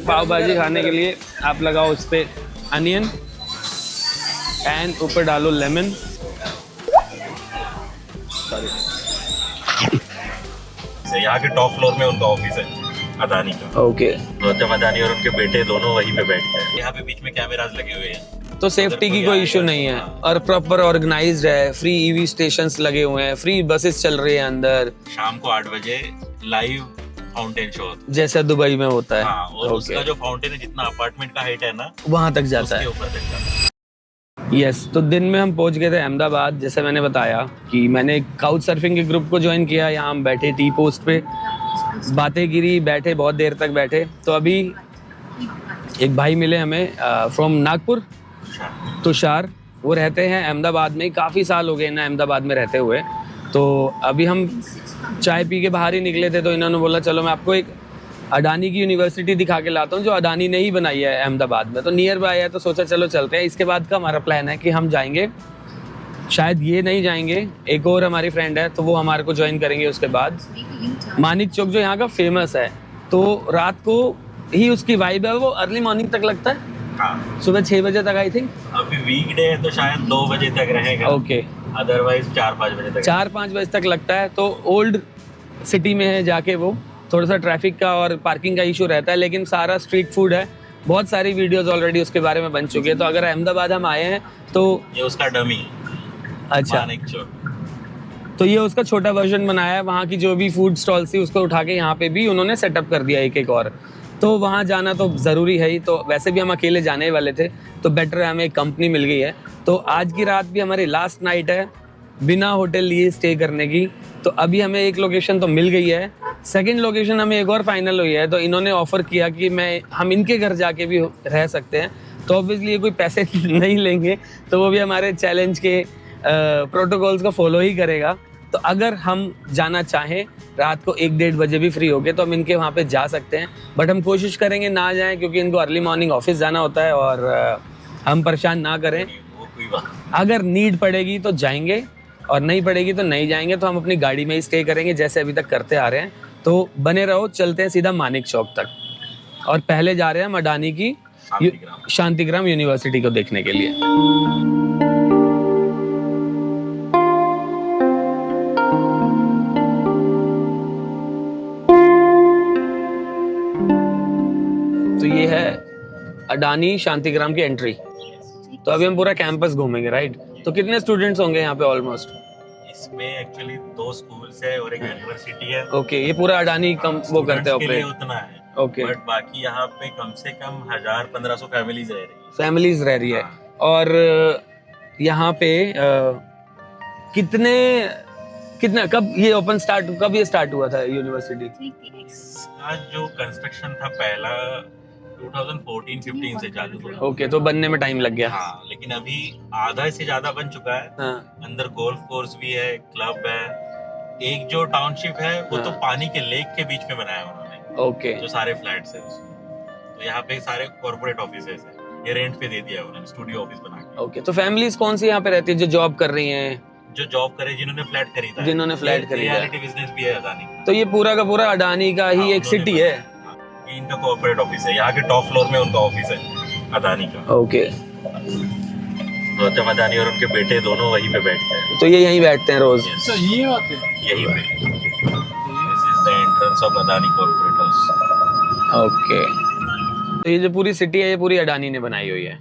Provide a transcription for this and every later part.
पाव भाजी खाने के लिए आप लगाओ उस पर अनियन एंड ऊपर डालो लेमन। यहाँ के टॉप फ्लोर में उनका ऑफिस है अदानी का। ओके, गौतम अदानी और उनके बेटे दोनों वहीं पे बैठते हैं। यहाँ पे बीच में कैमरास लगे हुए हैं, तो सेफ्टी की कोई इशू नहीं है और प्रॉपर ऑर्गेनाइज्ड है। फ्री ईवी स्टेशंस लगे हुए हैं, फ्री बसेस चल रही है अंदर। शाम को 8 बजे लाइव फाउंटेन शो होता जैसा दुबई में होता है। है। हाँ, और उसका जो फाउंटेन है जितना अपार्टमेंट का हाइट है ना वहां तक जाता उसके है। ऊपर तक जाता है। यस, तो दिन में हम पहुंच गए थे अहमदाबाद। जैसे मैंने बताया कि मैंने काउच सर्फिंग के ग्रुप को ज्वाइन किया। यहाँ हम बैठे टी पोस्ट पे, बातें गिरी, बैठे बहुत देर तक बैठे। तो अभी एक भाई मिले हमें फ्रॉम नागपुर, तुषार। वो रहते हैं अहमदाबाद में, काफ़ी साल हो गए ना अहमदाबाद में रहते हुए। तो अभी हम चाय पी के बाहर ही निकले थे, तो इन्होंने बोला चलो मैं आपको एक अडानी की यूनिवर्सिटी दिखा के लाता हूँ जो अडानी ने ही बनाई है अहमदाबाद में। तो नियर बाय है, तो सोचा चलो चलते हैं। इसके बाद का हमारा प्लान है कि हम जाएंगे, शायद ये नहीं जाएंगे, एक और हमारी फ्रेंड है तो वो हमारे को ज्वाइन करेंगे। उसके बाद मानिक चौक जो यहाँ का फेमस है, तो रात को ही उसकी वाइब है, वो अर्ली मॉर्निंग तक लगता है। हाँ, सुबह 6 बजे तक आई थिंक। अभी वीकडे है तो शायद 2 बजे तक रहेगा। ओके, अदरवाइज 4-5 बजे तक। 4-5 बजे तक लगता है। तो ओल्ड सिटी में है, जाके वो थोड़ा सा ट्रैफिक का और पार्किंग का इशू रहता है, लेकिन सारा स्ट्रीट फूड है। बहुत सारी वीडियोस ऑलरेडी उसके बारे में बन चुकी है। तो अगर अहमदाबाद हम आए हैं तो ये उसका डमी। अच्छा, मानिक चौक। तो ये उसका छोटा वर्जन बनाया है। वहाँ की जो भी फूड स्टॉल थी उसको उठा के यहाँ पे भी उन्होंने सेटअप कर दिया एक और। तो वहाँ जाना तो ज़रूरी है ही। तो वैसे भी हम अकेले जाने वाले थे, तो बेटर है हमें एक कंपनी मिल गई है। तो आज की रात भी हमारी लास्ट नाइट है बिना होटल लिए स्टे करने की। तो अभी हमें एक लोकेशन तो मिल गई है, सेकंड लोकेशन हमें एक और फाइनल हुई है। तो इन्होंने ऑफर किया कि हम इनके घर जाके भी रह सकते हैं। तो ऑब्वियसली ये कोई पैसे नहीं लेंगे, तो वो भी हमारे चैलेंज के प्रोटोकॉल्स को फॉलो ही करेगा। तो अगर हम जाना चाहें रात को 1-1:30 बजे भी फ्री हो गए तो हम इनके वहाँ पे जा सकते हैं। बट हम कोशिश करेंगे ना जाएं, क्योंकि इनको अर्ली मॉर्निंग ऑफिस जाना होता है और हम परेशान ना करें। वो कोई बात। अगर नीड पड़ेगी तो जाएंगे और नहीं पड़ेगी तो नहीं जाएंगे। तो हम अपनी गाड़ी में ही स्टे करेंगे जैसे अभी तक करते आ रहे हैं। तो बने रहो, चलते हैं सीधा मानिक चौक तक और पहले जा रहे हैं हम अडानी की शांतिग्राम यूनिवर्सिटी को देखने के लिए। तो ये है अडानी शांतिग्राम की एंट्री। तो अभी हम पूरा कैंपस घूमेंगे, राइट? तो कितने स्टूडेंट्स होंगे यहाँ पे ऑलमोस्ट? इसमें एक्चुअली 2 स्कूल्स है और एक यूनिवर्सिटी है। ओके, ये पूरा अडानी वो करते हैं के लिए ऑपरेट। उतना है। ओके, बट बाकी यहाँ पे कम से कम 1000-1500 फैमिलीज रह रही है। फैमिलीज रह रही है। और यहाँ पे कितना कब ये स्टार्ट हुआ था यूनिवर्सिटी? आज जो कंस्ट्रक्शन था पहला 2014-15 से चालू हुआ। ओके, तो बनने में टाइम लग गया। हाँ, लेकिन अभी आधा से ज्यादा बन चुका है। हाँ, अंदर गोल्फ कोर्स भी है, क्लब है। एक जो टाउनशिप है वो तो पानी के लेक के बीच में बनाया उन्होंने। ओके, जो सारे फ्लैट्स है उसमें। तो यहाँ पे सारे कॉर्पोरेट ऑफिसेस है, ये रेंट पे दे दिया है उन्होंने, स्टूडियो ऑफिस बना के। ओके। तो फैमिलीज कौन सी यहाँ पे रहती है जो जॉब कर रही हैं? जो जॉब करे, जिन्होंने फ्लैट खरीदा है। जिन्होंने फ्लैट खरीदा है। रियलिटी बिजनेस भी है अदानी का। तो ये पूरा का पूरा अडानी का ही एक सिटी है। ये इनका कॉर्पोरेट ऑफिस है, यहाँ के टॉप फ्लोर में उनका ऑफिस है अदानी का। ओके, गौतम अदानी और उनके बेटे दोनों वहीं पे बैठते हैं। तो ये यहीं बैठते हैं रोज? ये बात है। यहीं पे। This is the entrance of Adani corporate house. Okay, तो ये जो पूरी सिटी है ये पूरी अडानी ने बनाई हुई है।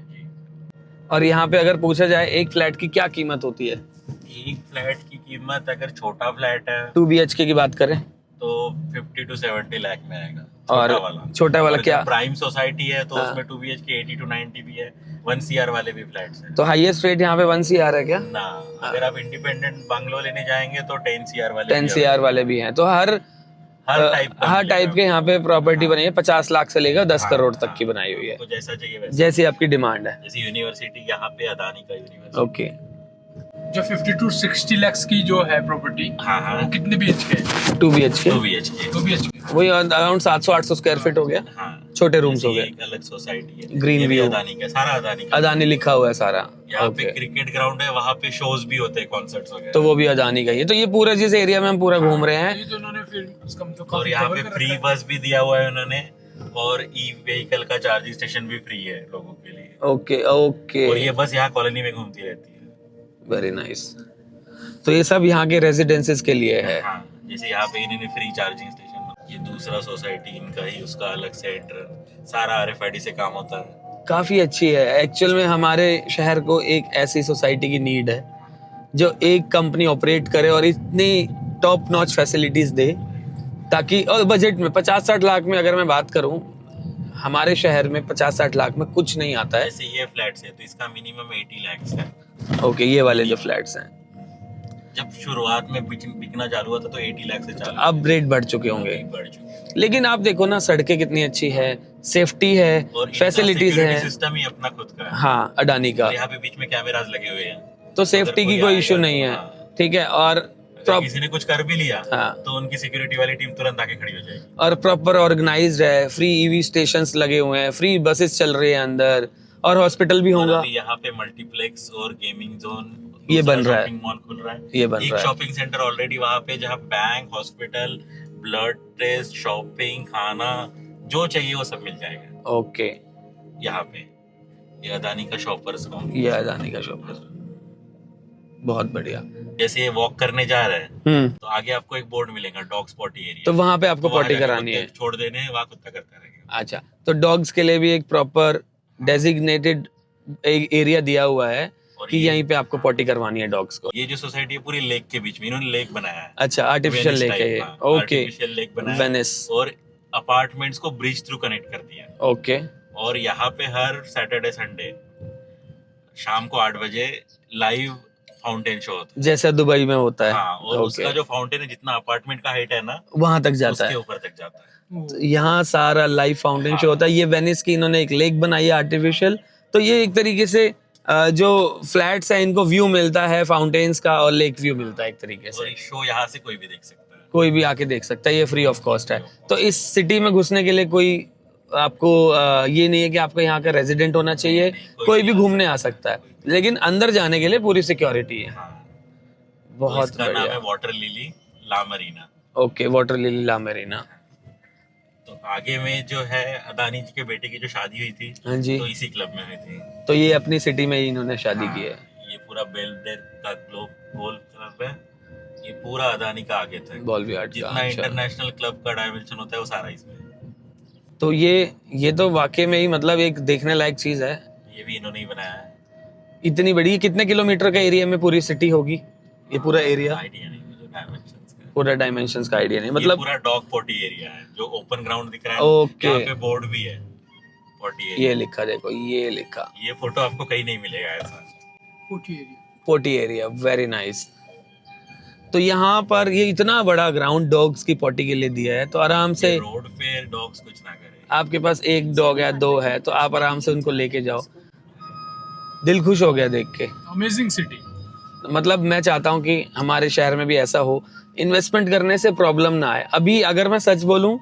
और यहाँ पे अगर पूछा जाए एक फ्लैट की क्या कीमत होती है? एक फ्लैट की कीमत अगर छोटा फ्लैट है 2 BHK की बात करें तो 50 to 70 लाख में आएगा। और छोटा वाला क्या? प्राइम सोसाइटी है तो हाँ। उसमें 2 BHK 80 to 90 भी है। 1 CR वाले भी फ्लैट्स हैं। तो हाईएस्ट रेट यहाँ पे 1 CR है क्या? ना, अगर आप इंडिपेंडेंट बंगलो लेने जाएंगे तो 10 CR वाले 10 CR वाले भी हैं। तो हर टाइप के यहाँ पे प्रॉपर्टी बनी है। 50 लाख से लेकर 10 करोड़ तक की बनाई हुई है, तो जैसा चाहिए वैसा। जैसी आपकी डिमांड है। जैसे यूनिवर्सिटी यहाँ पे अदानी का यूनिवर्सिटी। ओके, जो 50 to 60 lakhs की जो है प्रॉपर्टी, हाँ हाँ, वो कितने BHK है? 2 BHK 2 BHK। 2 BHK। वही अराउंड 700-800 स्क्वायर फीट हो गया। हाँ, छोटे रूम्स हो ये गए। एक अलग सोसाइटी है। Green ये भी view। अदानी का, सारा अदानी का। अदानी लिखा हुआ है सारा। यहाँ पे ओके, क्रिकेट ग्राउंड है, वहाँ पे शोज भी होते हैं, कॉन्सर्ट्स वगैरह। तो वो भी अदानी का ही है। तो ये पूरा जिस एरिया में हम पूरा घूम रहे हैं, ये जो उन्होंने फिर उसका मतलब और काफी यहाँ cover पे कर फ्री रखा है। बस भी दिया हुआ है उन्होंने। और ई व्हीकल का चार्जिंग स्टेशन भी फ्री है लोगों के लिए। ओके ओके, और ये बस यहाँ कॉलोनी में घूमती रहती है। Very nice. तो ये सब यहाँ के रेजिडेंसेस के लिए है। हाँ, जैसे यहाँ पे इन्होंने फ्री चार्जिंग स्टेशन, ये दूसरा सोसाइटी इनका ही, उसका अलग से एंट्रेंस, सारा RFID से काम होता है। काफी अच्छी है एक्चुअल में। हमारे शहर को एक ऐसी सोसाइटी की नीड है जो एक कंपनी ऑपरेट करे और इतनी टॉप नॉच फैसिलिटीज दे, ताकि और बजट में 50-60 लाख में अगर मैं बात करूं, हमारे शहर में 50-60 लाख में कुछ नहीं आता है। जैसे ये फ्लैट्स है तो इसका मिनिमम 80 लाख है। ओके, ये वाले जो फ्लैट्स हैं जब शुरुआत में बिकना चालू हुआ था तो 80 लाख से चालू, अब रेट बढ़ चुके होंगे। बढ़ चुके हैं। लेकिन आप देखो ना, सड़कें कितनी अच्छी है, सेफ्टी है, और फैसिलिटीज है। सिस्टम ही अपना खुद का है। हाँ, अडानी का, और यहाँ पे बीच में कैमरास लगे हुए हैं, तो सेफ्टी की कोई इशू नहीं है। हाँ। ठीक है, और अगर किसी ने कुछ कर भी लिया हाँ। तो उनकी सिक्योरिटी वाली टीम तुरंत आके खड़ी हो जाएगी। और प्रॉपर ऑर्गेनाइज्ड है, फ्री EV स्टेशंस लगे हुए हैं, फ्री बसेस चल रही है अंदर, और हॉस्पिटल भी होगा। यहाँ पे मल्टीप्लेक्स और गेमिंग जोन ये बन रहा है, शॉपिंग मॉल खुल रहा है, ये बन एक रहा है। शॉपिंग सेंटर ऑलरेडी वहाँ पे, जहाँ bank, hospital, blood test, shopping, खाना जो चाहिए वो सब मिल जाएगा ओके, यहाँ पे। ये अदानी का शॉपर्स का, ये अडानी का शॉप है, बहुत बढ़िया। जैसे ये वॉक करने जा रहे हैं तो आगे आपको एक बोर्ड मिलेगा, डॉग स्पॉटी एरिया, तो वहां पे आपको वहाँ पॉटी जाके करानी है। कुत्ते छोड़ देने हैं, वहाँ कुत्ता करता रहेगा। अच्छा, तो डॉग्स के लिए भी एक प्रॉपर डेजिग्नेटेड एरिया दिया हुआ है और कि यहीं पे आपको पॉटी करवानी है डॉग्स को। ये जो सोसाइटी है पूरी लेक के बीच में, इन्होंने लेक बनाया है। अच्छा, आर्टिफिशियल लेक है ये। ओके, आर्टिफिशियल लेक बनाया है वेनिस। और अपार्टमेंट्स को ब्रिज थ्रू कनेक्ट कर दिया है। ओके, और यहाँ पे हर सैटरडे संडे शाम को 8 बजे लाइव फाउंटेन शो होता है, जैसे दुबई में होता है। हाँ, और ओके, उसका जो फाउंटेन है, जितना अपार्टमेंट का हाइट है ना, वहां तक जाता उसके है। ऊपर तक जाता है। तो यहाँ सारा लाइव फाउंटेन शो होता है। ये वेनिस की इन्होंने एक लेक बनाई है आर्टिफिशियल, तो ये एक तरीके से जो फ्लैट्स है इनको व्यू मिलता है फाउंटेन्स का, और लेक व्यू मिलता है एक तरीके और से। ये शो यहाँ से कोई भी देख सकता है, कोई भी आके देख सकता है, ये फ्री ऑफ कॉस्ट है। तो इस सिटी में घुसने के लिए कोई आपको ये नहीं है कि आपको यहाँ का रेजिडेंट होना चाहिए, कोई भी घूमने आ सकता है, लेकिन अंदर जाने के लिए पूरी सिक्योरिटी है। हाँ। तो बहुत इसका नाम है बढ़िया। वाटर लिली ला मरीना। ओके, वाटर लिली ला मेरीना। तो आगे में जो है अदानी जी के बेटे की जो शादी हुई थी, हाँ जी, तो इसी क्लब में हुई थी। तो ये अपनी सिटी में ही इन्होंने शादी की है। ये पूरा बेल्वेडेर का गोल क्लब है, ये पूरा अदानी का आगे तक, बॉलवियार्ड का। जितना अच्छा, इंटरनेशनल क्लब का डायमेंशन होता है वो सारा इसमें है। तो ये तो वाकई में ही मतलब एक देखने लायक चीज है। ये भी इन्होंने ही बनाया है। इतनी बड़ी, कितने किलोमीटर का एरिया में पूरी सिटी होगी ये पूरा एरिया? आइडिया नहीं मुझे डायमेंशंस का, पूरा डायमेंशंस का आइडिया नहीं, मतलब मतलब पूरा डॉग पोटी एरिया है, जो ओपन ग्राउंड दिख रहा है, ओके। यहाँ पे बोर्ड भी है पोटी एरिया। ये लिखा, देखो ये लिखा, ये फोटो आपको कहीं नहीं मिलेगा ऐसा। Putty area. पोटी एरिया, वेरी नाइस। तो यहाँ पर ये इतना बड़ा ग्राउंड डॉग्स की पोटी के लिए दिया है, तो आराम से रोड पे डॉग्स कुछ ना करे। आपके पास एक डॉग है, 2 है, तो आप आराम से उनको लेके जाओ। दिल खुश हो गया देख के। Amazing city. मतलब मैं चाहता हूँ कि हमारे शहर में भी ऐसा हो, इन्वेस्टमेंट करने से प्रॉब्लम ना आए। अभी अगर मैं सच बोलूं,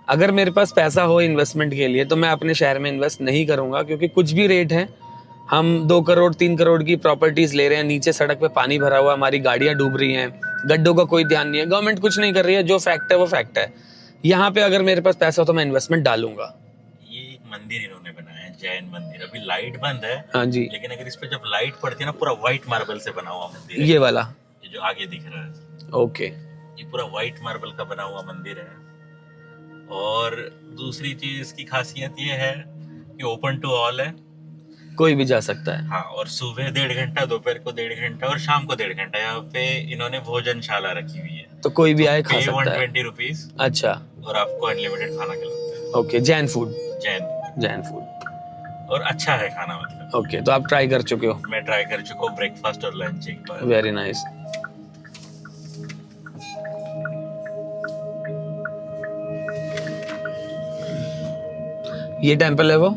अगर मेरे पास पैसा हो इन्वेस्टमेंट के लिए, तो मैं अपने शहर में इन्वेस्ट नहीं करूंगा, क्योंकि कुछ भी रेट है। हम 2 करोड़ 3 करोड़ की प्रॉपर्टीज ले रहे हैं, नीचे सड़क पे पानी भरा हुआ, हमारी गाड़ियां डूब रही हैं, गड्ढों का कोई ध्यान नहीं है, गवर्नमेंट कुछ नहीं कर रही है, जो फैक्ट है वो फैक्ट है। यहाँ पे अगर मेरे पास पैसा हो तो मैं इन्वेस्टमेंट डालूंगा। ये एक मंदिर इन्होंने बनाया है, जैन मंदिर। अभी लाइट बंद है, हाँ जी, लेकिन अगर इस पे जब लाइट पड़ती है ना, पूरा व्हाइट मार्बल से बना हुआ मंदिर है। ये वाला, ये जो आगे दिख रहा है, ओके। ये पूरा व्हाइट मार्बल का बना हुआ मंदिर है। और दूसरी चीज इसकी खासियत ये है कि ओपन टू ऑल है, कोई भी जा सकता है। हाँ। और सुबह 1.5 घंटा, दोपहर को 1.5 घंटा और शाम को 1.5 घंटा यहाँ पे इन्होंने भोजनशाला रखी हुई है। तो कोई भी आए खा पे सकता है। 120 रुपीज अच्छा, और आपको अनलिमिटेड खाना खिलाते हैं। Okay, Jain food, Jain, Jain food. और अच्छा है खाना, मतलब ओके, तो आप ट्राई कर चुके हो? मैं ट्राई कर चुका हूँ, ब्रेकफास्ट और लंच एक बार। Very nice. ये टेंपल है वो?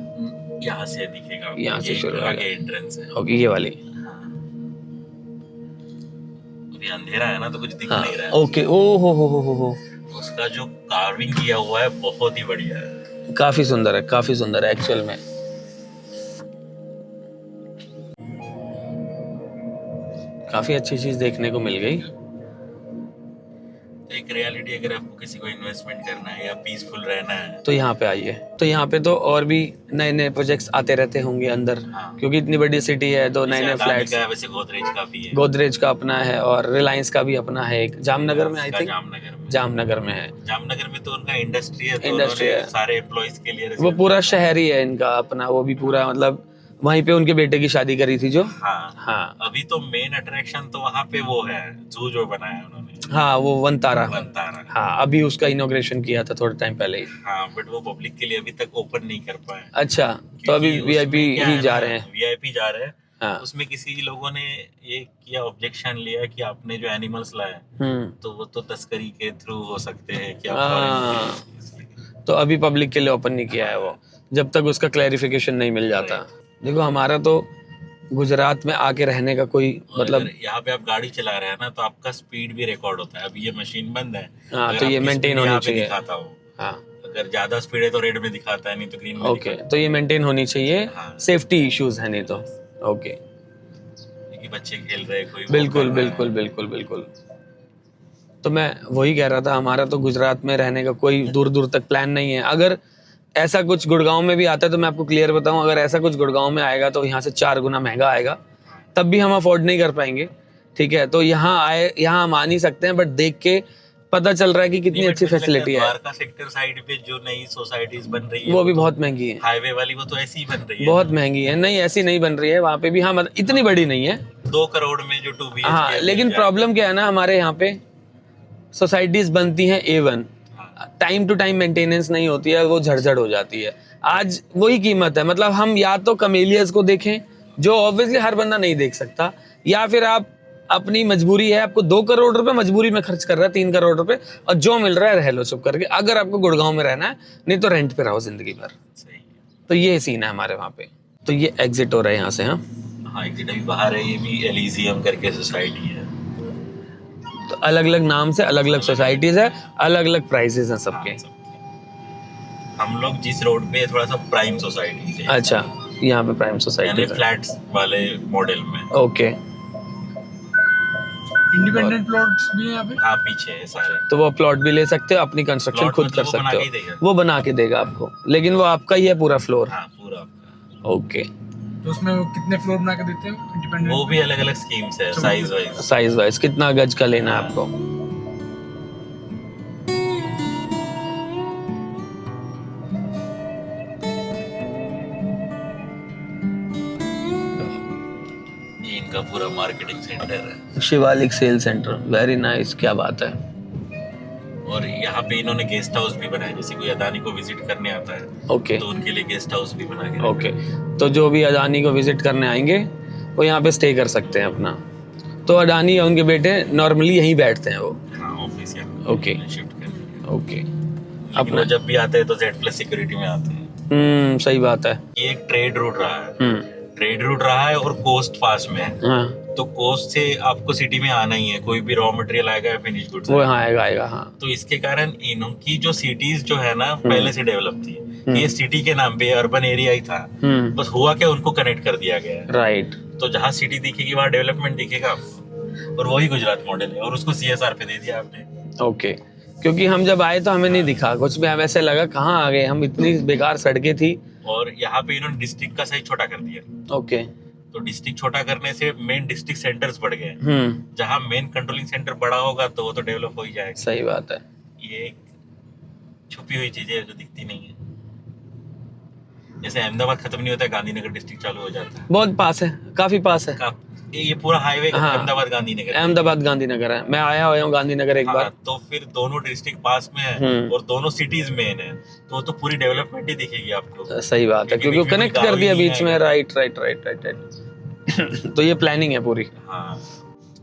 यहाँ से दिखेगा आपको, यहाँ से ये शुरू आगे होगा। एंट्रेंस है। ओके, ये वाली। अभी अंधेरा है ना तो कुछ दिख हाँ, नहीं रहा है। ओके। ओ हो। उसका जो कार्विंग किया हुआ है बहुत ही बढ़िया है। काफी सुंदर है, काफी सुंदर है एक्चुअल में। काफी अच्छी चीज देखने को मिल गई। एक रियलिटी, अगर आपको किसी को इन्वेस्टमेंट करना है या पीसफुल रहना है तो यहाँ पे आइए। तो यहाँ पे तो और भी नए नए प्रोजेक्ट्स आते रहते होंगे अंदर, हाँ। क्योंकि इतनी बड़ी सिटी है तो नए जैसे नए अदानी फ्लैट्स। का है, वैसे गोदरेज का भी है। गोदरेज का अपना है और रिलायंस का भी अपना है, एक जामनगर में आई उसका थिंक, जामनगर में। जामनगर में है। जामनगर में तो उनका इंडस्ट्री है, तो इंडस्ट्री उन्होंने है। सारे एम्प्लॉइज के लिए वो पूरा शहर ही है इनका अपना, वो भी पूरा मतलब वहीं पे उनके बेटे की शादी करी थी जो। हाँ। हाँ अभी तो मेन अट्रैक्शन तो वहाँ पे वो है, जू जो बनाया उन्होंने, हाँ, वो वनतारा। वनतारा। हाँ, अभी उसका इनॉग्रेशन किया था थोड़े टाइम पहले ही। हाँ, बट वो पब्लिक के लिए अभी तक ओपन नहीं कर पाए। अच्छा, तो अभी वीआईपी ही जा रहे हैं। वीआईपी जा रहे हैं। हाँ। उसमें किसी लोगों ने ये किया, ऑब्जेक्शन लिया कि आपने जो एनिमल्स लाए तो वो तो तस्करी के थ्रू हो सकते हैं कि आप हाँ। foreign- तो अभी पब्लिक के लिए ओपन नहीं किया है वो, जब तक उसका क्लैरिफिकेशन नहीं मिल जाता। देखो हमारा तो गुजरात में आके रहने का कोई और मतलब। अगर यहाँ पे आप गाड़ी चला रहे हैं ना, तो आपका स्पीड भी रिकॉर्ड होता है। अभी ये मशीन बंद है। हाँ, अगर तो ये आपकी मेंटेन speed होनी यहाँ पे चाहिए। दिखाता हूँ, हाँ अगर ज्यादा स्पीड है तो रेड में दिखाता है, नहीं तो ग्रीन में ओके, दिखाता तो ये मेंटेन होनी चाहिए। हाँ। सेफ्टी इश्यूज है नहीं तो। ओके, है कि बच्चे खेल रहे हैं, कोई walk बिल्कुल कर रहा है। बिल्कुल बिल्कुल बिल्कुल। तो मैं वही कह रहा था, हमारा तो गुजरात में रहने का कोई दूर दूर तक प्लान नहीं है। अगर ऐसा कुछ गुड़गांव में भी आता है तो मैं आपको क्लियर बताऊं, अगर ऐसा कुछ गुड़गांव में आएगा तो यहाँ से 4 गुना महंगा आएगा, तब भी हम अफोर्ड नहीं कर पाएंगे। ठीक है, तो यहाँ आए, यहाँ हम आ नहीं सकते हैं, बट देख के पता चल रहा है कि कितनी नहीं, अच्छी but मुझे लगता फैसिलिटी है। द्वारका सेक्टर साइड पे जो नई सोसाइटीज बन रही है वो भी बहुत महंगी है, हाईवे वाली, वो तो ऐसी ही बन रही है। बहुत महंगी है। नहीं ऐसी नहीं बन रही है वहाँ पे भी। हाँ, मतलब इतनी बड़ी नहीं है। 2 करोड़ में जो 2 BHK हाँ, लेकिन प्रॉब्लम क्या है ना, हमारे यहाँ पे सोसाइटीज बनती हैं A1, time to time maintenance नहीं होती है, वो झड़झड़ हो जाती है। आज वही कीमत है, मतलब हम या तो कमेलियस को देखें जो ऑब्वियसली हर बंदा नहीं देख सकता, या फिर आप अपनी मजबूरी है, आपको 2 करोड़ रुपए मजबूरी में खर्च कर रहा है, 3 करोड़ रुपए, और जो मिल रहा है रह लो चुप करके, अगर आपको गुड़गांव में रहना है, नहीं तो रेंट पे रहो जिंदगी भर। सही है। तो ये सीन है हमारे वहाँ पे। तो ये एग्जिट हो रहा है यहाँ से। हाँ, हाँ, एग्जिट अभी बाहर है, ये भी एलिजियम करके सोसाइटी है। तो अलग अलग नाम से अलग अलग सोसाइटीज है, अलग अलग प्राइसेस हैं सबके। हाँ, सबके। हम लोग जिस रोड पे थोड़ा सा प्राइम सोसाइटी है, अच्छा, यहाँ पे प्राइम यानी सोसाइटी है। फ्लैट्स वाले मॉडल में। ओके, इंडिपेंडेंट प्लॉट्स भी है यहाँ पे। हाँ, पीछे है सारे। तो वो प्लॉट भी ले सकते हो, अपनी कंस्ट्रक्शन प्लॉट खुद मतलब कर वो बना सकते के ही हो, देगा। वो बना के देगा आपको, लेकिन वो आपका ही है पूरा फ्लोर। हाँ, पूरा आपका। ओके, तो उसमें वो कितने फ्लोर बना के देते हो इंडिपेंडेंट? वो भी अलग अलग स्कीम्स है, साइज वाइज। साइज वाइज कितना गज का लेना है आपको। ये इनका पूरा मार्केटिंग सेंटर है। Shivalik sale centre, very nice, क्या बात है। और यहाँ पे इन्होंने गेस्ट हाउस भी बनाया, जैसे कोई अदानी को विजिट करने आता है ओके तो उनके लिए गेस्ट हाउस भी बना के ओके, तो जो भी अडानी को विजिट करने आएंगे वो यहाँ पे स्टे कर सकते हैं अपना। तो अडानी या उनके बेटे नॉर्मली यहीं बैठते हैं वो। हाँ, ऑफिस या ओके शिफ्ट कर। ओके, लेकिन वो जब भी आते हैं तो Z+ सिक्योरिटी में आते हैं। सही बात है। ये एक ट्रेड रूट रहा है, ट्रेड रूट रहा है, और कोस्ट पास में है। हाँ, तो कोस्ट से आपको सिटी में आना ही है, कोई भी रॉ मटेरियल आएगा या फिनिश गुड्स वो यहाँ आएगा आएगा। हाँ, तो इसके कारण इनकी जो सिटीज जो है ना, पहले से डेवलप थी। ये सिटी के नाम पे अर्बन एरिया ही था, बस हुआ क्या, उनको कनेक्ट कर दिया गया है। राइट। तो जहाँ सिटी दिखेगी वहाँ डेवलपमेंट दिखेगा आपको, और वही गुजरात मॉडल है, और उसको CSR पे दे दिया आपने। ओके, क्योंकि हम जब आए तो हमें नहीं दिखा कुछ भी, हमें ऐसे लगा कहाँ आ गए हम, इतनी बेकार सड़कें थी। और यहाँ पे इन्होंने डिस्ट्रिक्ट का साइज छोटा कर दिया। ओके, तो डिस्ट्रिक्ट छोटा करने से मेन डिस्ट्रिक्ट सेंटर्स बढ़ गए। हम्म, जहाँ मेन कंट्रोलिंग सेंटर बड़ा होगा तो वो तो डेवलप हो ही जाएगा। सही बात है। ये एक छुपी हुई चीजें है जो दिखती नहीं है। जैसे अहमदाबाद खत्म नहीं होता है, गांधीनगर डिस्ट्रिक्ट चालू हो जाता है। बहुत पास है, काफी पास है। ये पूरा हाईवे हाँ। अहमदाबाद गांधीनगर। अहमदाबाद गांधीनगर है, मैं आया हुआ हूँ गांधीनगर एक हाँ, बार। तो फिर दोनों डिस्ट्रिक्ट पास में है और दोनों सिटीज मेन है, तो पूरी डेवलपमेंट ही दिखेगी आपको। सही बात है, क्योंकि वो बीच में कनेक्ट कोई कर गाँव ही दिया नहीं बीच में। आएगा। Right right right right right. तो ये प्लानिंग है पूरी। हाँ,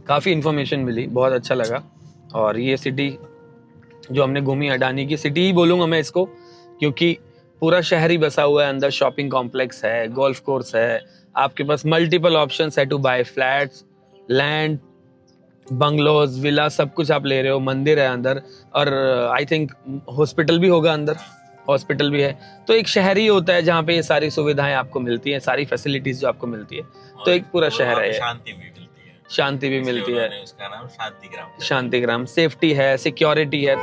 काफी इन्फॉर्मेशन मिली, बहुत अच्छा लगा। और ये सिटी जो हमने घूमी, अडानी की सिटी ही बोलूंगा मैं इसको, क्योंकि पूरा शहर ही बसा हुआ है अंदर। शॉपिंग कॉम्प्लेक्स है, गोल्फ कोर्स है, आपके पास मल्टीपल ऑप्शंस है to buy flats, land, bungalows, villa, सब कुछ आप ले रहे हो। मंदिर है अंदर, और आई थिंक हॉस्पिटल भी होगा अंदर, हॉस्पिटल भी है। तो एक शहर ही होता है जहाँ पे ये सारी सुविधाएं आपको मिलती हैं, सारी फैसिलिटीज जो आपको मिलती है। तो एक पूरा और शहर वहाँ है पे ये। शांति भी मिलती है। शांति भी मिलती है। उन्होंने उसका नाम शांतिग्राम। शांतिग्राम, सेफ्टी है, सिक्योरिटी है,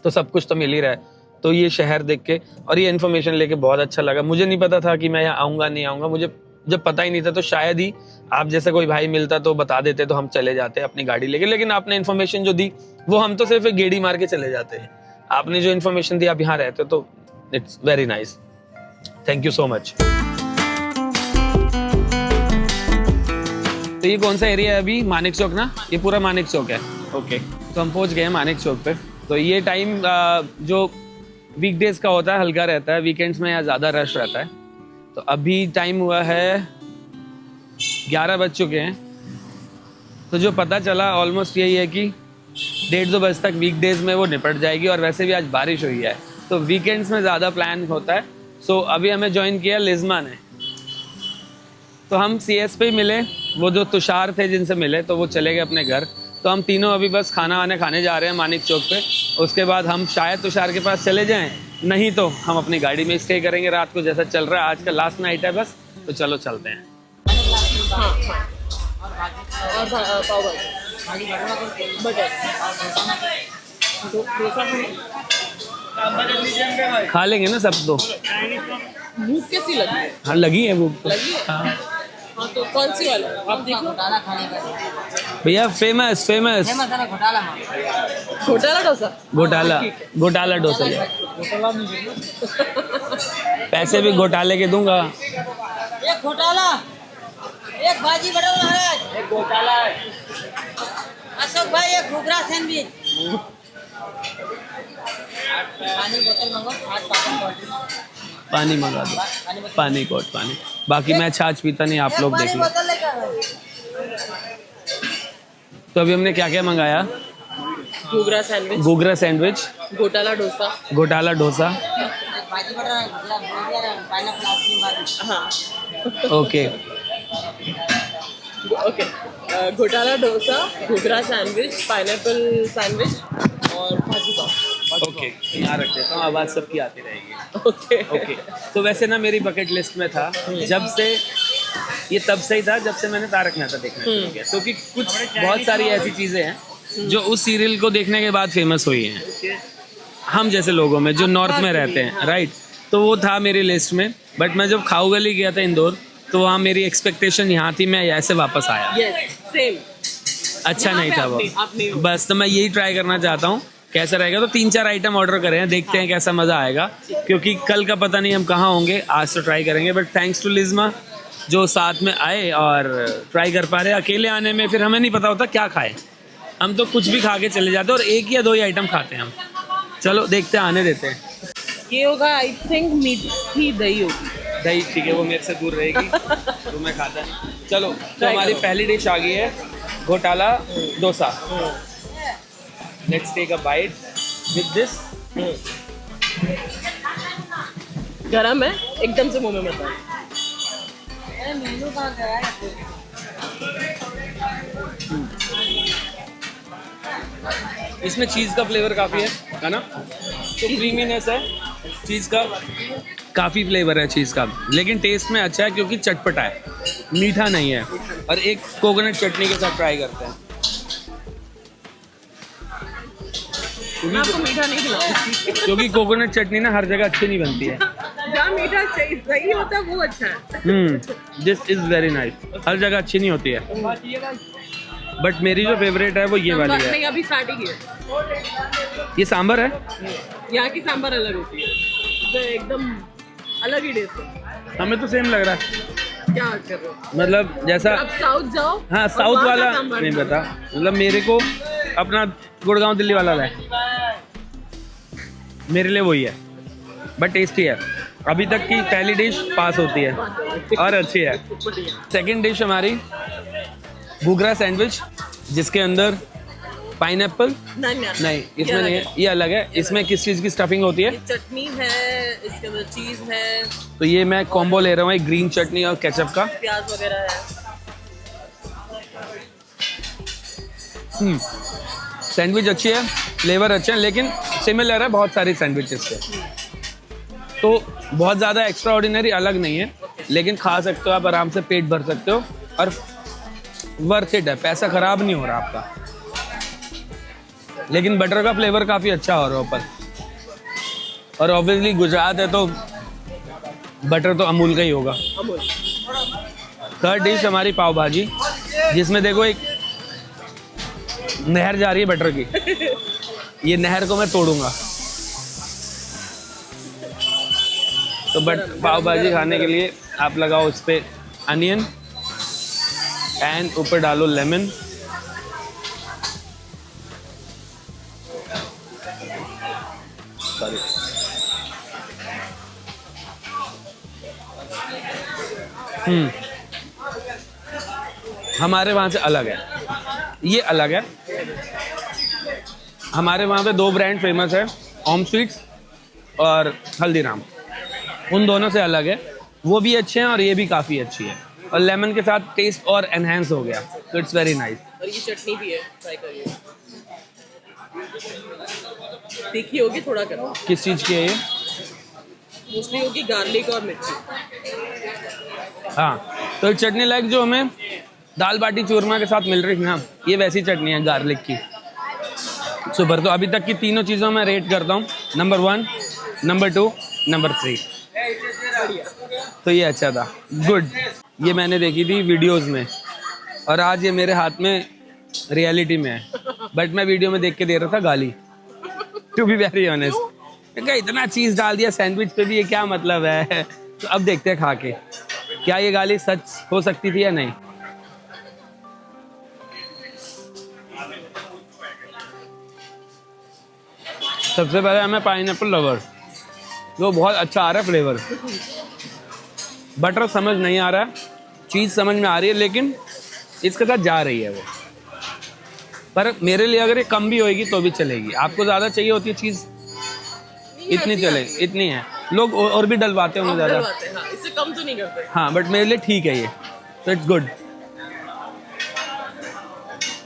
तो सब कुछ तो मिल ही रहा है। तो ये शहर देख के और ये इन्फॉर्मेशन लेके बहुत अच्छा लगा। मुझे नहीं पता था कि मैं यहाँ आऊँगा नहीं आऊँगा, मुझे जब पता ही नहीं था तो शायद ही आप जैसे कोई भाई मिलता तो बता देते तो हम चले जाते अपनी गाड़ी लेके। लेकिन आपने इन्फॉर्मेशन जो दी वो हम तो सिर्फ एक गेड़ी मार के चले जाते हैं। आपने जो इन्फॉर्मेशन दी आप यहाँ रहते हो तो it's very nice, thank you so much. तो ये कौन सा एरिया है अभी? मानिक चौक ना, ये पूरा मानिक चौक है। ओके, तो हम पहुंच गए हैं मानिक चौक पे। तो ये टाइम जो वीकडेज का होता है हल्का रहता है, वीकेंड्स में यहाँ ज़्यादा रश रहता है। तो अभी टाइम हुआ है 11 बज चुके हैं। तो जो पता चला ऑलमोस्ट यही है कि 1:30-2 बजे तक वीकडेज में वो निपट जाएगी। और वैसे भी आज बारिश हुई है तो वीकेंड्स में ज़्यादा प्लान होता है। सो अभी हमें ज्वाइन किया लिज़्मा ने। तो हम CS पे ही मिले, वो जो तुषार थे जिनसे मिले तो वो चले गए अपने घर। तो हम तीनों अभी बस खाना वाने खाने जा रहे हैं मानिक चौक पे। उसके बाद हम शायद तुषार के पास चले जाएं, नहीं तो हम अपनी गाड़ी में स्टे करेंगे रात को, जैसा चल रहा है। आज का लास्ट नाइट है बस, तो चलो चलते हैं। खा लेंगे ना सब तो। भूख कैसी लगी? हाँ लगी है भूख तो। लगी है? हाँ हाँ तो कौन सी वाला आप देखो। भैया, फेमस घोटाला डोसा। घोटाला डोसा ले। पैसे भी घोटाले के दूंगा। एक घोटाला, एक भाजी बड़ा महाराज, एक घोटाला, अशोक भाई एक घुघरा सैंडविच, पानी बोतल मंगो, 8 पानी पानी मंगा दो, पानी कोट पानी। बाकी मैं छाछ पीता नहीं, आप लोग देख लो। तो अभी हमने क्या क्या मंगाया? घुघरा सैंडविच, घुघरा सैंडविच, घोटाला डोसा, घोटाला डोसा। भाजी बड़ा पाइनएप्पल आइसक्रीम। हाँ ओके ओके, घोटाला dosa, Ghughra sandwich, pineapple sandwich और भाजी पाव। ओके, यहाँ रख देता हूँ, आवाज़ सबकी आती रहेगी। ओके ओके, तो वैसे ना मेरी बकेट लिस्ट में था जब से, ये तब से ही था जब से मैंने तारक मेहता देखना शुरू किया। क्योंकि कुछ बहुत सारी ऐसी चीज़ें हैं जो उस सीरियल को देखने के बाद फेमस हुई हैं हम जैसे लोगों में जो नॉर्थ में रहते हैं, राइट। तो वो था मेरी लिस्ट में। बट मैं जब खाऊ गली गया था इंदौर, तो वहाँ मेरी एक्सपेक्टेशन यहाँ थी, मैं ऐसे वापस आया। Yes same. अच्छा नहीं था वो, बस। तो मैं यही ट्राई करना चाहता हूँ कैसा रहेगा। तो 3-4 आइटम ऑर्डर करे हैं, देखते हैं कैसा मज़ा आएगा। क्योंकि कल का पता नहीं हम कहाँ होंगे, आज तो ट्राई करेंगे। बट थैंक्स टू लिज़्मा जो साथ में आए और ट्राई कर पा रहे। अकेले आने में फिर हमें नहीं पता होता क्या खाएं, हम तो कुछ भी खा के चले जाते हैं और 1 या 2 ही आइटम खाते हैं हम। चलो देखते हैं, आने देते हैं। ये होगा आई थिंक मीठी दही होगी। दही ठीक है, वो मेरे से दूर रहेगी तो मैं खाता नहीं। चलो, तो हमारी पहली डिश आ गई है घोटाला dosa. Let's take a bite with this. गरम है एकदम से, मुंह में मत आए। मेनू कहाँ गया है? इसमें चीज़ का फ्लेवर काफ़ी है ना? तो क्रीमीनेस है चीज़ का, काफ़ी फ्लेवर है चीज़ का। लेकिन टेस्ट में अच्छा है क्योंकि चटपटा है, मीठा नहीं है। और एक कोकोनट चटनी के साथ ट्राई करते हैं। मैं आपको मीठा नहीं खिलाऊंगी क्योंकि कोकोनट चटनी ना हर जगह अच्छी नहीं बनती है। जहाँ मीठा सही होता है वो अच्छा है। This is very nice. हर जगह अच्छी नहीं होती है, बट मेरी जो फेवरेट है वो ये वाली है। नहीं, अभी स्टार्ट ही किया। ये सांभर है, यहाँ की सांभर अलग होती है, तो एकदम अलग ही टेस्ट है। हमें तो सेम लग रहा है। क्या कर रहे हो? मतलब जैसा आप साउथ जाओ। हाँ, और साउथ वहाँ का वाला सांभर नहीं खाओ। पता। मतलब मेरे को अपना गुड़गांव दिल्ली वाला है, मेरे लिए वही है, बट टेस्टी है। अभी तक की पहली डिश पास होती है और अच्छी है। सेकंड डिश हमारी घुघरा सैंडविच, जिसके अंदर पाइनएप्पल नहीं, इसमें नहीं है, ये अलग है। इसमें किस चीज़ की स्टफिंग होती है? चटनी है, इसके अंदर चीज है, तो ये मैं कॉम्बो ले रहा हूँ, एक ग्रीन चटनी और केचप का। प्याज वगैरह है। सैंडविच अच्छी है, फ्लेवर अच्छे हैं, लेकिन सिमिलर है बहुत सारी सैंडविचेस से। तो बहुत ज़्यादा एक्स्ट्रा ऑर्डिनरी अलग नहीं है, लेकिन खा सकते हो आप, आराम से पेट भर सकते हो। और वर्थ इट है, पैसा खराब नहीं हो रहा आपका। लेकिन बटर का फ्लेवर काफ़ी अच्छा हो रहा है ऊपर। और ऑब्वियसली गुजरात है तो बटर तो अमूल का ही होगा। अमूल। थर्ड डिश हमारी पाव भाजी, जिसमें देखो एक नहर जा रही है बटर की। ये नहर को मैं तोड़ूंगा। तो बट पाव भाजी खाने के लिए आप लगाओ उस पर अनियन एंड ऊपर डालो लेमन। सॉरी, हमारे वहाँ से अलग है, ये अलग है। हमारे वहाँ पे 2 ब्रांड फेमस है, ओम स्वीट्स और हल्दीराम। उन दोनों से अलग है, वो भी अच्छे हैं और ये भी काफ़ी अच्छी है। और लेमन के साथ टेस्ट और एनहेंस हो गया, तो इट्स वेरी नाइस। और ये चटनी भी है, ट्राई करिए। तीखी होगी थोड़ा करो। किस चीज़ की है ये? मोस्टली होगी गार्लिक और मिर्ची। हाँ, तो चटनी लाइक जो हमें दाल बाटी चूरमा के साथ मिल रही है ना, ये वैसी चटनी है गार्लिक की। सुपर। तो अभी तक की तीनों चीज़ों में रेट करता हूँ, नंबर 1, नंबर 2, नंबर 3। तो ये अच्छा था, गुड। ये मैंने देखी थी वीडियोस में और आज ये मेरे हाथ में रियलिटी में है। बट मैं वीडियो में देख के दे रहा था गाली, टू बी वेरी ऑनेस्ट। इतना चीज़ डाल दिया सैंडविच पे भी, ये क्या मतलब है? तो अब देखते हैं खा के क्या ये गाली सच हो सकती थी या नहीं। सबसे पहले हमें पाइनएप्पल लवर, जो बहुत अच्छा आ रहा है फ्लेवर। बटर समझ नहीं आ रहा है, चीज़ समझ में आ रही है, लेकिन इसके साथ जा रही है वो। पर मेरे लिए अगर ये कम भी होएगी तो भी चलेगी। आपको ज़्यादा चाहिए होती है चीज़, इतनी चलेगी, इतनी है। लोग और भी डलवाते होंगे ज़्यादा, हाँ, इससे कम तो नहीं करते। हाँ, बट मेरे लिए ठीक है ये, तो इट्स गुड।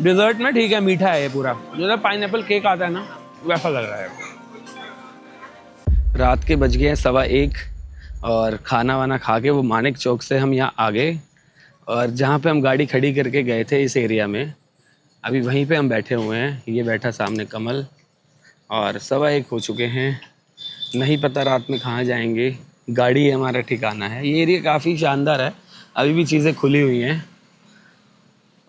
डिज़र्ट में ठीक है, मीठा है ये पूरा। जो पाइनएप्पल केक आता है ना, वैसा लग रहा है। रात के बज गए हैं 1:15 और खाना वाना खा के वो मानिक चौक से हम यहाँ आ गए। और जहाँ पे हम गाड़ी खड़ी करके गए थे इस एरिया में, अभी वहीं पे हम बैठे हुए हैं। ये बैठा सामने कमल, और 1:15 हो चुके हैं। नहीं पता रात में कहाँ जाएंगे, गाड़ी हमारा ठिकाना है। ये एरिया काफ़ी शानदार है, अभी भी चीज़ें खुली हुई हैं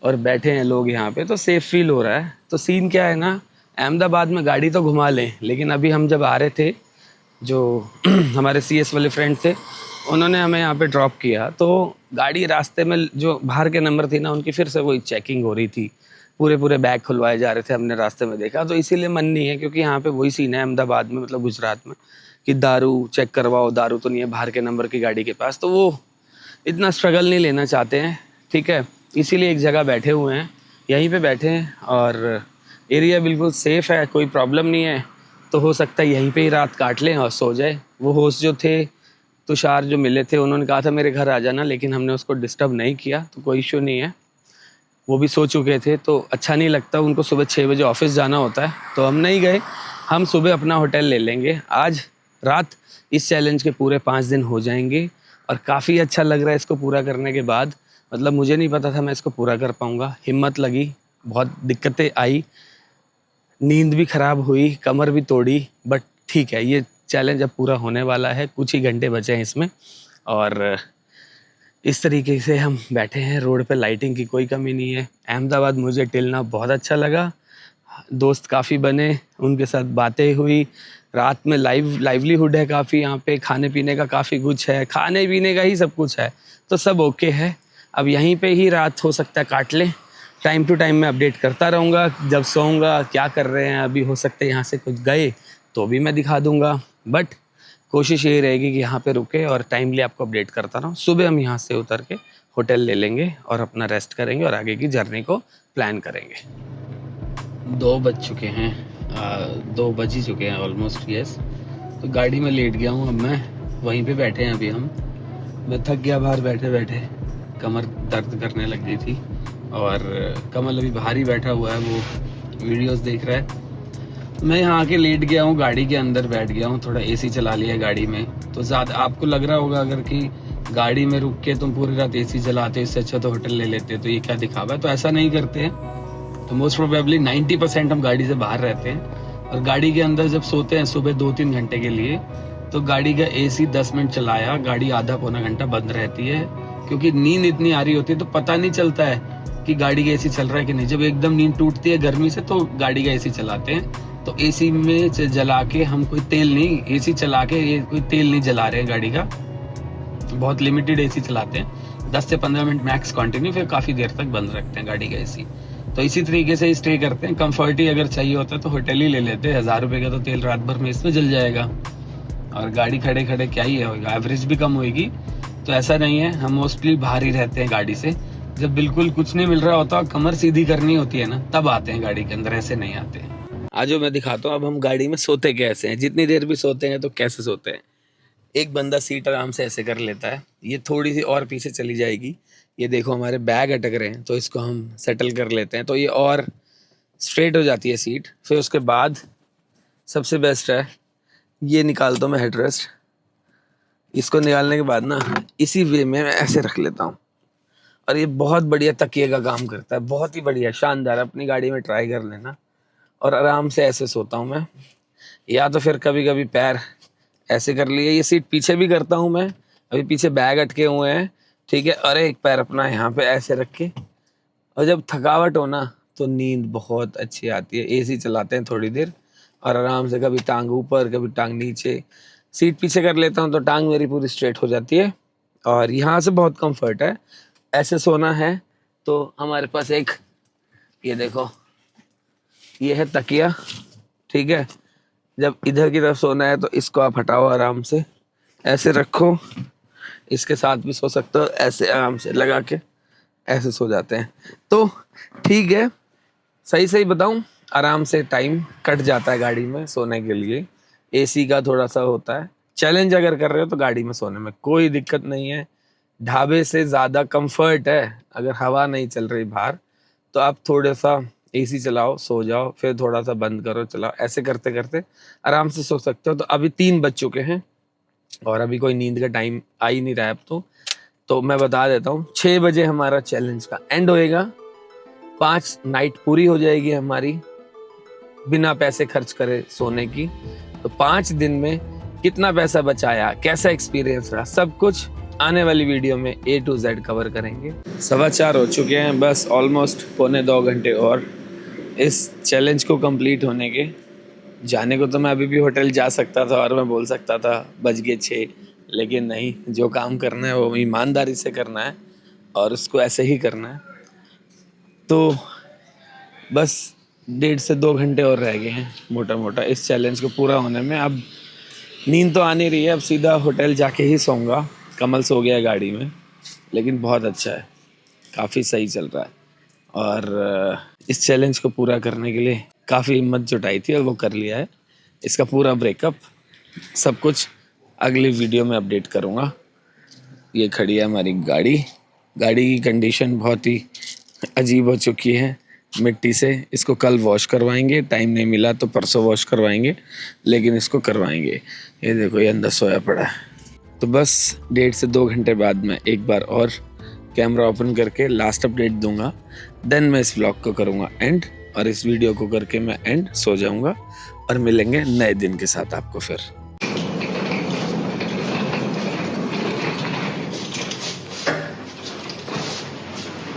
और बैठे हैं लोग यहाँ पे, तो सेफ़ फील हो रहा है। तो सीन क्या है ना, अहमदाबाद में गाड़ी तो घुमा लें, लेकिन अभी हम जब आ रहे थे, जो हमारे CS वाले फ्रेंड थे, उन्होंने हमें यहाँ पे ड्रॉप किया। तो गाड़ी रास्ते में जो बाहर के नंबर थी ना, उनकी फिर से वही चेकिंग हो रही थी, पूरे बैग खुलवाए जा रहे थे, हमने रास्ते में देखा। तो इसीलिए मन नहीं है, क्योंकि यहाँ पे वही सीन है अहमदाबाद में, मतलब गुजरात में, कि दारू चेक करवाओ, दारू तो नहीं है बाहर के नंबर की गाड़ी के पास। तो वो इतना स्ट्रगल नहीं लेना चाहते हैं, ठीक है। इसीलिए एक जगह बैठे हुए हैं, यहीं पे बैठे हैं और एरिया बिल्कुल सेफ़ है, कोई प्रॉब्लम नहीं है। तो हो सकता है यहीं पे ही रात काट लें और सो जाए। वो होस्ट जो थे, तुषार जो मिले थे, उन्होंने कहा था मेरे घर आ जाना, लेकिन हमने उसको डिस्टर्ब नहीं किया, तो कोई इशू नहीं है। वो भी सो चुके थे, तो अच्छा नहीं लगता, उनको सुबह 6 बजे ऑफिस जाना होता है, तो हम नहीं गए। हम सुबह अपना होटल ले लेंगे। आज रात इस चैलेंज के पूरे 5 दिन हो जाएंगे और काफ़ी अच्छा लग रहा है इसको पूरा करने के बाद। मतलब मुझे नहीं पता था मैं इसको पूरा कर पाऊँगा, हिम्मत लगी, बहुत दिक्कतें आई, नींद भी ख़राब हुई, कमर भी तोड़ी, बट ठीक है, ये चैलेंज अब पूरा होने वाला है। कुछ ही घंटे बचे हैं इसमें और इस तरीके से हम बैठे हैं रोड पे। लाइटिंग की कोई कमी नहीं है। अहमदाबाद मुझे टिलना बहुत अच्छा लगा, दोस्त काफ़ी बने, उनके साथ बातें हुई। रात में लाइवलीहुड है काफ़ी यहाँ पे, खाने पीने का काफ़ी कुछ है, खाने पीने का ही सब कुछ है, तो सब ओके है। अब यहीं पे ही रात हो सकता है काट लें। टाइम टू टाइम मैं अपडेट करता रहूँगा, जब सोऊंगा क्या कर रहे हैं। अभी हो सकता है यहाँ से कुछ गए तो भी मैं दिखा दूँगा, बट कोशिश यही रहेगी कि यहाँ पे रुके और टाइमली आपको अपडेट करता रहूँ। सुबह हम यहाँ से उतर के होटल ले लेंगे और अपना रेस्ट करेंगे और आगे की जर्नी को प्लान करेंगे। 2 बज चुके हैं, 2 बज ही चुके हैं ऑलमोस्ट, यस। तो गाड़ी में लेट गया हूँ, अब मैं वहीं पे बैठे हैं अभी हम। मैं थक गया बाहर बैठे बैठे, कमर दर्द करने लग गई थी। और कमल अभी बाहर ही बैठा हुआ है, वो वीडियोस देख रहा है। मैं यहाँ आके लेट गया हूँ, गाड़ी के अंदर बैठ गया हूँ, थोड़ा AC चला लिया गाड़ी में। तो ज़्यादा आपको लग रहा होगा अगर कि गाड़ी में रुक के तुम पूरी रात एसी चलाते हो, इससे अच्छा तो होटल ले लेते, तो ये क्या दिखावा है। तो ऐसा नहीं करते हैं। तो मोस्ट प्रोबेबली 90% हम गाड़ी से बाहर रहते हैं और गाड़ी के अंदर जब सोते हैं सुबह 2-3 घंटे के लिए, तो गाड़ी का एसी 10 मिनट चलाया, गाड़ी आधा पौना घंटा बंद रहती है, क्योंकि नींद इतनी आ रही होती है तो पता नहीं चलता है कि गाड़ी का एसी चल रहा है कि नहीं। जब एकदम नींद टूटती है गर्मी से तो गाड़ी का एसी चलाते हैं। तो एसी में जला के हम कोई तेल नहीं, एसी चला के ये कोई तेल नहीं जला रहे हैं गाड़ी का, बहुत लिमिटेड एसी चलाते हैं, 10 से 15 मिनट मैक्स कंटिन्यू, फिर काफ़ी देर तक बंद रखते हैं गाड़ी का एसी। तो इसी तरीके से स्टे करते हैं। कंफर्ट ही अगर चाहिए होता है तो होटल ही ले लेते हैं। 1000 रुपये का तो तेल रात भर में इसमें जल जाएगा और गाड़ी खड़े खड़े क्या ही होगा, एवरेज भी कम होगी। तो ऐसा नहीं है, हम मोस्टली बाहर ही रहते हैं गाड़ी से। जब बिल्कुल कुछ नहीं मिल रहा होता, कमर सीधी करनी होती है ना, तब आते हैं गाड़ी के अंदर, ऐसे नहीं आते हैं। आज मैं दिखाता हूँ अब हम गाड़ी में सोते कैसे हैं, जितनी देर भी सोते हैं तो कैसे सोते हैं। एक बंदा सीट आराम से ऐसे कर लेता है, ये थोड़ी सी और पीछे चली जाएगी, ये देखो हमारे बैग अटक रहे हैं तो इसको हम सेटल कर लेते हैं, तो ये और स्ट्रेट हो जाती है सीट। फिर उसके बाद सबसे बेस्ट है, ये निकालता हूँ मैं हेडरेस्ट। इसको निकालने के बाद ना इसी वे में मैं ऐसे रख लेता हूँ और ये बहुत बढ़िया तकिए का काम करता है, बहुत ही बढ़िया, शानदार। अपनी गाड़ी में ट्राई कर लेना। और आराम से ऐसे सोता हूँ मैं, या तो फिर कभी कभी पैर ऐसे कर लिए। ये सीट पीछे भी करता हूँ मैं, अभी पीछे बैग अटके हुए हैं, ठीक है, और एक पैर अपना यहाँ पे ऐसे रख के। और जब थकावट हो ना तो नींद बहुत अच्छी आती है। एसी चलाते हैं थोड़ी देर और आराम से, कभी टांग ऊपर कभी टांग नीचे, सीट पीछे कर लेता हूँ तो टांग मेरी पूरी स्ट्रेट हो जाती है। और यहाँ से बहुत कंफर्ट है। ऐसे सोना है तो हमारे पास एक, ये देखो, ये है तकिया, ठीक है। जब इधर की तरफ सोना है तो इसको आप हटाओ, आराम से ऐसे रखो, इसके साथ भी सो सकते हो, ऐसे आराम से लगा के ऐसे सो जाते हैं। तो ठीक है, सही बताऊं, आराम से टाइम कट जाता है गाड़ी में सोने के लिए। एसी का थोड़ा सा होता है चैलेंज, अगर कर रहे हो तो गाड़ी में सोने में कोई दिक्कत नहीं है। ढाबे से ज़्यादा कंफर्ट है। अगर हवा नहीं चल रही बाहर तो आप थोड़ा सा एसी चलाओ, सो जाओ, फिर थोड़ा सा बंद करो, चलाओ, ऐसे करते करते आराम से सो सकते हो। तो अभी 3 बज चुके हैं और अभी कोई नींद का टाइम आ ही नहीं रहा है अब तो मैं बता देता हूँ, 6 बजे हमारा चैलेंज का एंड होएगा। 5 नाइट पूरी हो जाएगी हमारी बिना पैसे खर्च करे सोने की। तो 5 दिन में कितना पैसा बचाया, कैसा एक्सपीरियंस रहा, सब कुछ आने वाली वीडियो में A to Z कवर करेंगे। 4:15 हो चुके हैं, बस ऑलमोस्ट 2.25 घंटे और इस चैलेंज को कंप्लीट होने के। जाने को तो मैं अभी भी होटल जा सकता था और मैं बोल सकता था बज गए 6, लेकिन नहीं, जो काम करना है वो ईमानदारी से करना है और उसको ऐसे ही करना है। तो बस 1.5 से 2 घंटे और रह गए हैं मोटा मोटा इस चैलेंज को पूरा होने में। अब नींद तो आ नहीं रही है, अब सीधा होटल जाके ही सोऊंगा। कमल सो गया है गाड़ी में, लेकिन बहुत अच्छा है, काफ़ी सही चल रहा है। और इस चैलेंज को पूरा करने के लिए काफ़ी हिम्मत जुटाई थी और वो कर लिया है। इसका पूरा ब्रेकअप सब कुछ अगली वीडियो में अपडेट करूँगा। ये खड़ी है हमारी गाड़ी की कंडीशन बहुत ही अजीब हो चुकी है मिट्टी से। इसको कल वॉश करवाएंगे, टाइम नहीं मिला तो परसों वॉश करवाएंगे, लेकिन इसको करवाएंगे। ये देखो, ये अंदर सोया पड़ा है। तो बस 1.5 से 2 घंटे बाद मैं एक बार और कैमरा ओपन करके लास्ट अपडेट दूंगा। देन मैं इस व्लॉग को करूंगा एंड, और इस वीडियो को करके मैं एंड सो जाऊंगा और मिलेंगे नए दिन के साथ आपको फिर।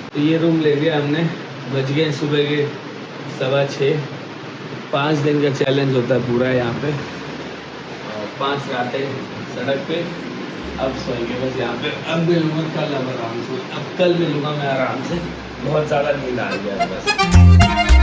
तो ये रूम ले लिया हमने, बज गए सुबह के 6:15। 5 दिन का चैलेंज होता है पूरा यहाँ पे, और 5 रातें सड़क पे। अब सोएंगे बस यहाँ पे। अब मिलूंगा कल, अब आराम से, अब कल मिलूंगा मैं आराम से। बहुत ज़्यादा नींद आ गया बस।